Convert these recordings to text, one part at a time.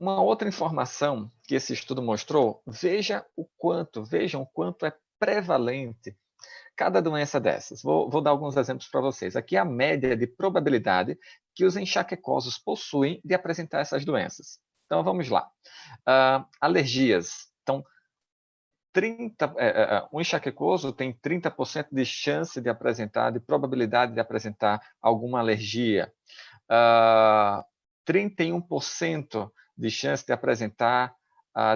uma outra informação que esse estudo mostrou, vejam o quanto é prevalente cada doença dessas. Vou dar alguns exemplos para vocês. Aqui é a média de probabilidade que os enxaquecosos possuem de apresentar essas doenças. Então, vamos lá. Alergias. Então, um enxaquecoso tem 30% de chance de apresentar, de probabilidade de apresentar alguma alergia. 31% de chance de apresentar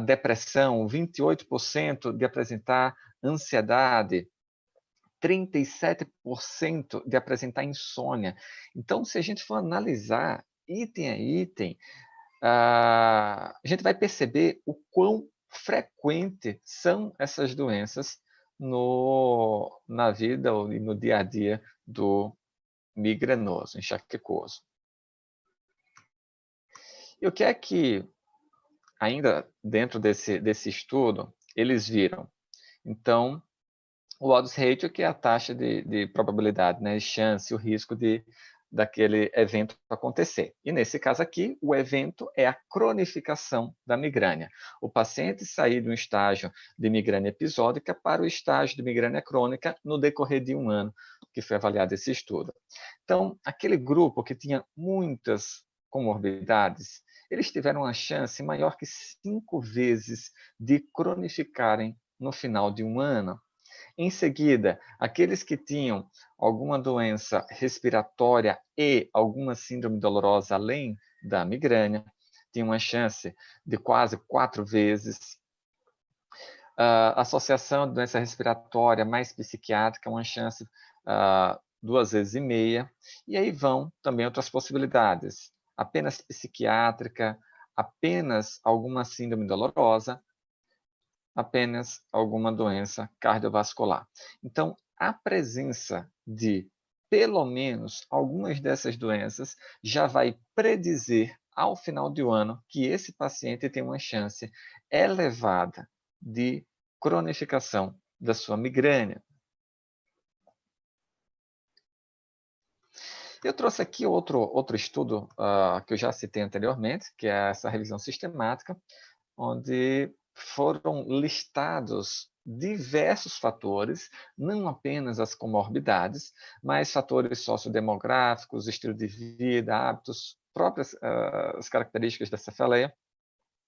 depressão, 28% de apresentar ansiedade, 37% de apresentar insônia. Então, se a gente for analisar item a item, a gente vai perceber o quão frequente são essas doenças na vida e no dia a dia do migranoso, enxaquecoso. E o que é que, ainda dentro desse estudo, eles viram? Então, o odds ratio, que é a taxa de probabilidade, né, chance, o risco daquele evento acontecer. E nesse caso aqui, o evento é a cronificação da migrânia. O paciente sair de um estágio de migrânia episódica para o estágio de migrânia crônica no decorrer de um ano, que foi avaliado esse estudo. Então, aquele grupo que tinha muitas comorbidades, eles tiveram uma chance maior que 5 vezes de cronificarem no final de um ano. Em seguida, aqueles que tinham alguma doença respiratória e alguma síndrome dolorosa além da migrânia, tinham uma chance de quase 4 vezes. Associação de doença respiratória mais psiquiátrica, uma chance 2 vezes e meia. E aí vão também outras possibilidades. Apenas psiquiátrica, apenas alguma síndrome dolorosa, apenas alguma doença cardiovascular. Então, a presença de pelo menos algumas dessas doenças já vai predizer ao final do ano que esse paciente tem uma chance elevada de cronificação da sua migrânia. Eu trouxe aqui outro estudo que eu já citei anteriormente, que é essa revisão sistemática, onde foram listados diversos fatores, não apenas as comorbidades, mas fatores sociodemográficos, estilo de vida, hábitos, próprias as características da cefaleia,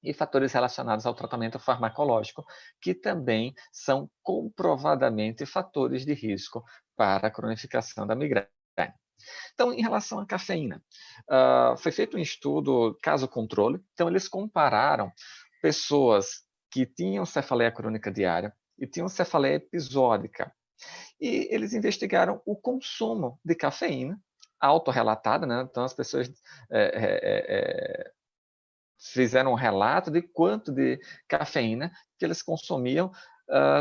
e fatores relacionados ao tratamento farmacológico, que também são comprovadamente fatores de risco para a cronificação da migrânia. Então, em relação à cafeína, foi feito um estudo caso-controle. Então, eles compararam pessoas que tinham cefaleia crônica diária e tinham cefaleia episódica. E eles investigaram o consumo de cafeína, autorrelatada, né? Então, as pessoas fizeram um relato de quanto de cafeína que eles consumiam,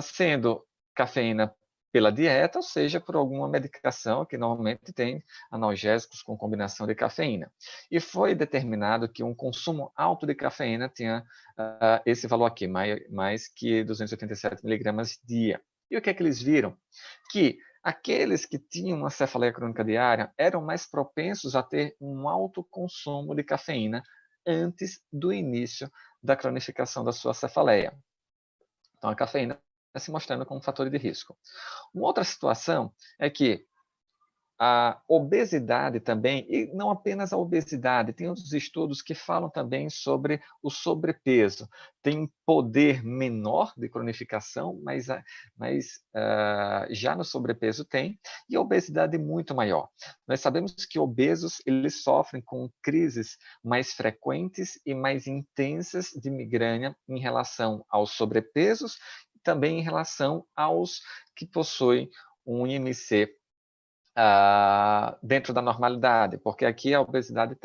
sendo cafeína pela dieta, ou seja, por alguma medicação que normalmente tem analgésicos com combinação de cafeína. E foi determinado que um consumo alto de cafeína tinha esse valor aqui, mais que 287 miligramas dia. E o que é que eles viram? Que aqueles que tinham uma cefaleia crônica diária eram mais propensos a ter um alto consumo de cafeína antes do início da cronificação da sua cefaleia. Então, a cafeína está se mostrando como um fator de risco. Uma outra situação é que a obesidade também, e não apenas a obesidade, tem outros estudos que falam também sobre o sobrepeso. Tem um poder menor de cronificação, mas já no sobrepeso tem, e a obesidade muito maior. Nós sabemos que obesos eles sofrem com crises mais frequentes e mais intensas de migrânia em relação aos sobrepesos e também em relação aos que possuem um IMC dentro da normalidade, porque aqui a obesidade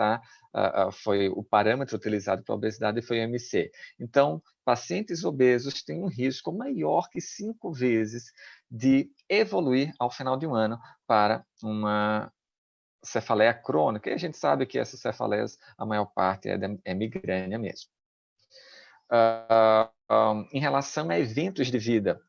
foi o parâmetro utilizado para a obesidade foi o IMC. Então, pacientes obesos têm um risco maior que 5 vezes de evoluir ao final de um ano para uma cefaleia crônica. E a gente sabe que essas cefaleias, a maior parte é migrânia mesmo. Em relação a eventos de vida,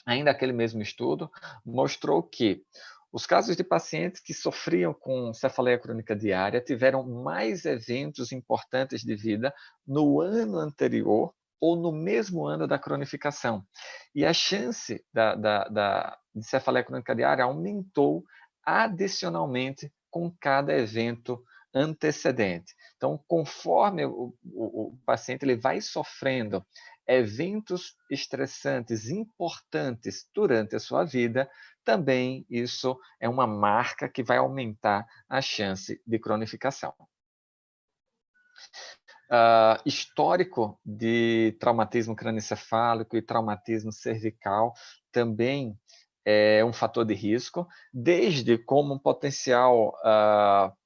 ainda aquele mesmo estudo mostrou que Os casos de pacientes que sofriam com cefaleia crônica diária tiveram mais eventos importantes de vida no ano anterior ou no mesmo ano da cronificação. E a chance de cefaleia crônica diária aumentou adicionalmente com cada evento antecedente. Então, conforme o paciente ele vai sofrendo eventos estressantes importantes durante a sua vida, também isso é uma marca que vai aumentar a chance de cronificação. Histórico de traumatismo cranioencefálico e traumatismo cervical também é um fator de risco, desde como um potencial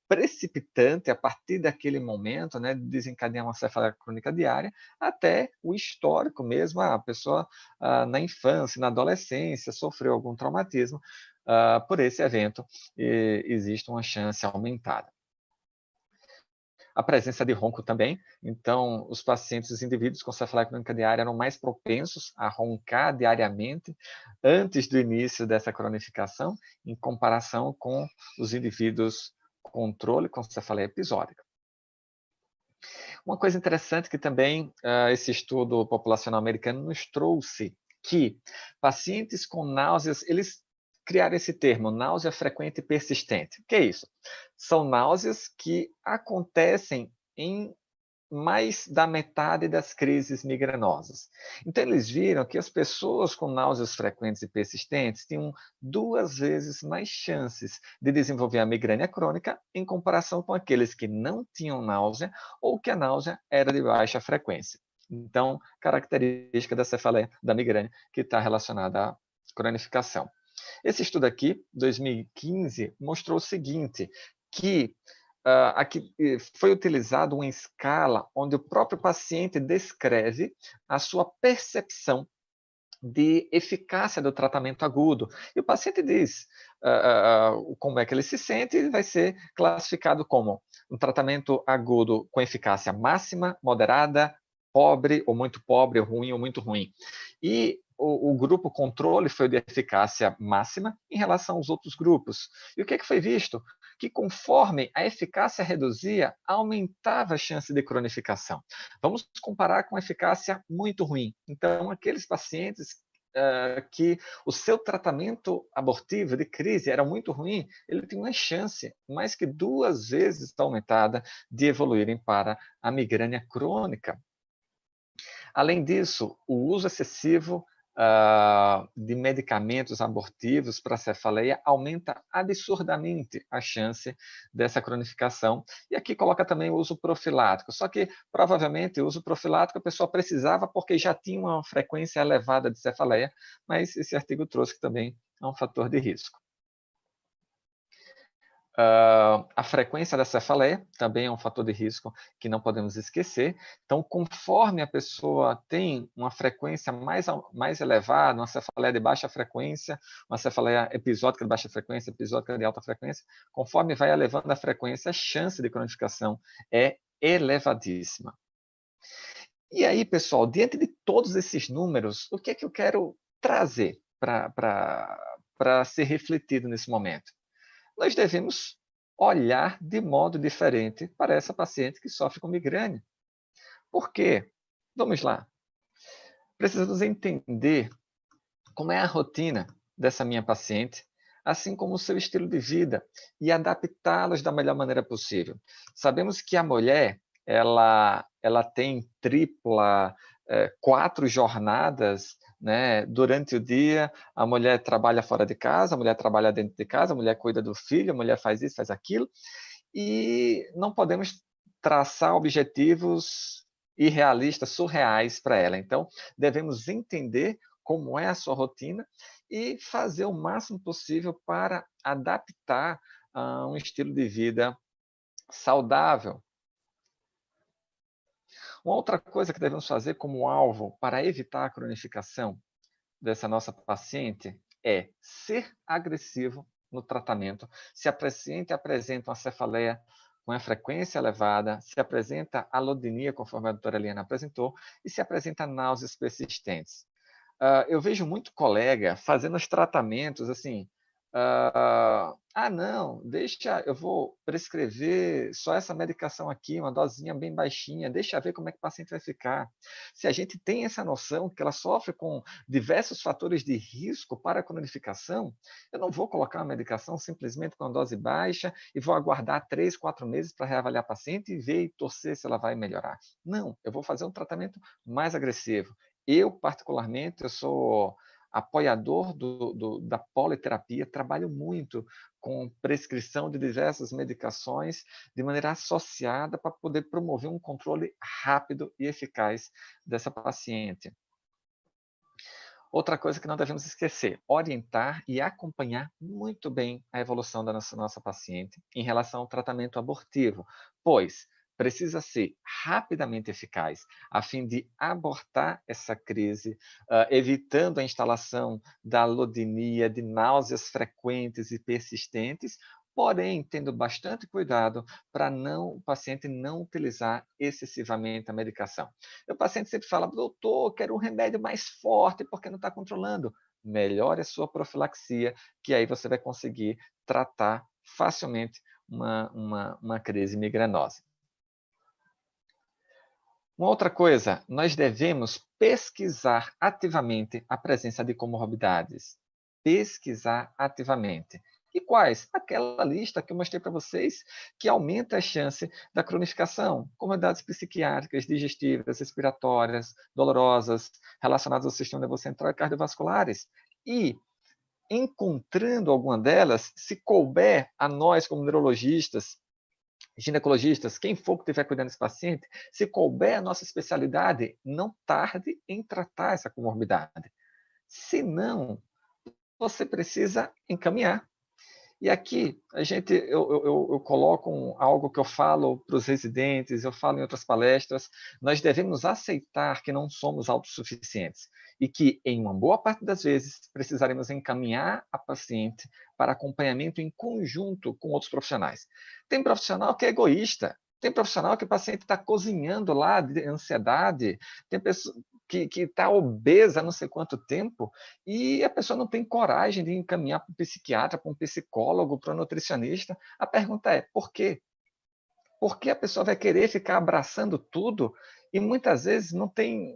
precipitante a partir daquele momento, né, de desencadear uma cefaleia crônica diária, até o histórico mesmo, a pessoa na infância, na adolescência, sofreu algum traumatismo, por esse evento existe uma chance aumentada. A presença de ronco também, então os pacientes, os indivíduos com cefaleia crônica diária eram mais propensos a roncar diariamente antes do início dessa cronificação, em comparação com os indivíduos controle com cefaleia episódica. Uma coisa interessante que também esse estudo populacional americano nos trouxe, que pacientes com náuseas, eles criaram esse termo, náusea frequente e persistente. O que é isso? São náuseas que acontecem em mais da metade das crises migranosas. Então, eles viram que as pessoas com náuseas frequentes e persistentes tinham 2 vezes mais chances de desenvolver a migrânia crônica em comparação com aqueles que não tinham náusea ou que a náusea era de baixa frequência. Então, característica da cefaleia, da migrânia, que está relacionada à cronificação. Esse estudo aqui, 2015, mostrou o seguinte, que aqui foi utilizado uma escala onde o próprio paciente descreve a sua percepção de eficácia do tratamento agudo. E o paciente diz como é que ele se sente e vai ser classificado como um tratamento agudo com eficácia máxima, moderada, pobre ou ruim ou muito ruim. E o grupo controle foi de eficácia máxima em relação aos outros grupos. E o que foi visto? Que conforme a eficácia reduzia, aumentava a chance de cronificação. Vamos comparar com a eficácia muito ruim. Então, aqueles pacientes que o seu tratamento abortivo de crise era muito ruim, ele tinha uma chance mais que 2 vezes aumentada de evoluírem para a migrânia crônica. Além disso, o uso excessivo de medicamentos abortivos para cefaleia aumenta absurdamente a chance dessa cronificação. E aqui coloca também o uso profilático. Só que, provavelmente, o uso profilático a pessoa precisava porque já tinha uma frequência elevada de cefaleia, mas esse artigo trouxe que também é um fator de risco. A frequência da cefaleia também é um fator de risco que não podemos esquecer. Então, conforme a pessoa tem uma frequência mais elevada, uma cefaleia de baixa frequência, uma cefaleia episódica de baixa frequência, episódica de alta frequência, conforme vai elevando a frequência, a chance de cronificação é elevadíssima. E aí, pessoal, diante de todos esses números, o que é que eu quero trazer para ser refletido nesse momento? Nós devemos olhar de modo diferente para essa paciente que sofre com migrânia. Por quê? Vamos lá. Precisamos entender como é a rotina dessa minha paciente, assim como o seu estilo de vida, e adaptá-los da melhor maneira possível. Sabemos que a mulher, ela tem 4 jornadas, né? Durante o dia, a mulher trabalha fora de casa, a mulher trabalha dentro de casa, a mulher cuida do filho, a mulher faz isso, faz aquilo, e não podemos traçar objetivos irrealistas, surreais para ela. Então, devemos entender como é a sua rotina e fazer o máximo possível para adaptar a um estilo de vida saudável. Uma outra coisa que devemos fazer como alvo para evitar a cronificação dessa nossa paciente é ser agressivo no tratamento. Se a paciente apresenta uma cefaleia com a frequência elevada, se apresenta alodinia, conforme a doutora Eliana apresentou, e se apresenta náuseas persistentes. Eu vejo muito colega fazendo os tratamentos assim, Não, deixa, eu vou prescrever só essa medicação aqui, uma dosinha bem baixinha, deixa ver como é que o paciente vai ficar. Se a gente tem essa noção que ela sofre com diversos fatores de risco para a cronificação, eu não vou colocar uma medicação simplesmente com uma dose baixa e vou aguardar 3, 4 meses para reavaliar a paciente e ver e torcer se ela vai melhorar. Não, eu vou fazer um tratamento mais agressivo. Eu, particularmente, eu sou apoiador da politerapia, trabalho muito com prescrição de diversas medicações de maneira associada para poder promover um controle rápido e eficaz dessa paciente. Outra coisa que não devemos esquecer, orientar e acompanhar muito bem a evolução da nossa paciente em relação ao tratamento abortivo, pois precisa ser rapidamente eficaz, a fim de abortar essa crise, evitando a instalação da alodinia, de náuseas frequentes e persistentes, porém tendo bastante cuidado para o paciente não utilizar excessivamente a medicação. O paciente sempre fala, doutor, quero um remédio mais forte porque não está controlando. Melhore a sua profilaxia, que aí você vai conseguir tratar facilmente uma crise migranosa. Uma outra coisa, nós devemos pesquisar ativamente a presença de comorbidades. Pesquisar ativamente. E quais? Aquela lista que eu mostrei para vocês, que aumenta a chance da cronificação, comorbidades psiquiátricas, digestivas, respiratórias, dolorosas, relacionadas ao sistema nervoso central e cardiovasculares. E, encontrando alguma delas, se couber a nós, como neurologistas, ginecologistas, quem for que estiver cuidando desse paciente, se couber a nossa especialidade, não tarde em tratar essa comorbidade. Se não, você precisa encaminhar. E aqui eu coloco algo que eu falo para os residentes, eu falo em outras palestras, nós devemos aceitar que não somos autossuficientes e que, em uma boa parte das vezes, precisaremos encaminhar a paciente para acompanhamento em conjunto com outros profissionais. Tem profissional que é egoísta, tem profissional que o paciente está cozinhando lá de ansiedade, tem pessoa que está obesa há não sei quanto tempo, e a pessoa não tem coragem de encaminhar para um psiquiatra, para um psicólogo, para um nutricionista. A pergunta é, por quê? Por que a pessoa vai querer ficar abraçando tudo e muitas vezes não tem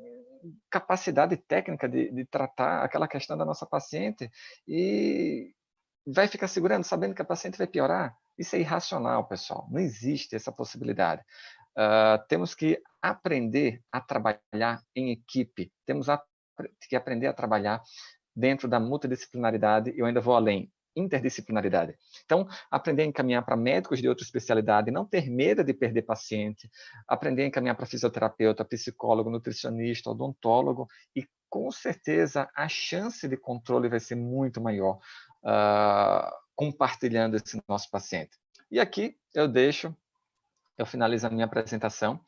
capacidade técnica de tratar aquela questão da nossa paciente e vai ficar segurando, sabendo que a paciente vai piorar? Isso é irracional, pessoal. Não existe essa possibilidade. Temos que aprender a trabalhar em equipe. Temos que aprender a trabalhar dentro da multidisciplinaridade, eu ainda vou além, interdisciplinaridade. Então, aprender a encaminhar para médicos de outra especialidade, não ter medo de perder paciente, aprender a encaminhar para fisioterapeuta, psicólogo, nutricionista, odontólogo, e com certeza a chance de controle vai ser muito maior compartilhando esse nosso paciente. E aqui eu finalizo a minha apresentação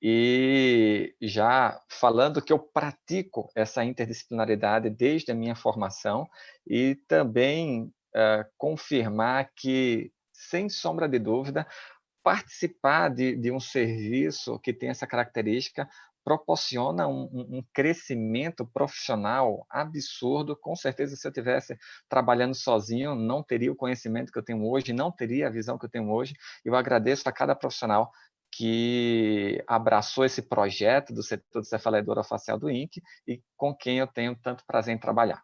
e já falando que eu pratico essa interdisciplinaridade desde a minha formação e também confirmar que, sem sombra de dúvida, participar de um serviço que tem essa característica proporciona um crescimento profissional absurdo. Com certeza, se eu estivesse trabalhando sozinho, não teria o conhecimento que eu tenho hoje, não teria a visão que eu tenho hoje. Eu agradeço a cada profissional que abraçou esse projeto do setor de cefaleia orofacial do INC e com quem eu tenho tanto prazer em trabalhar.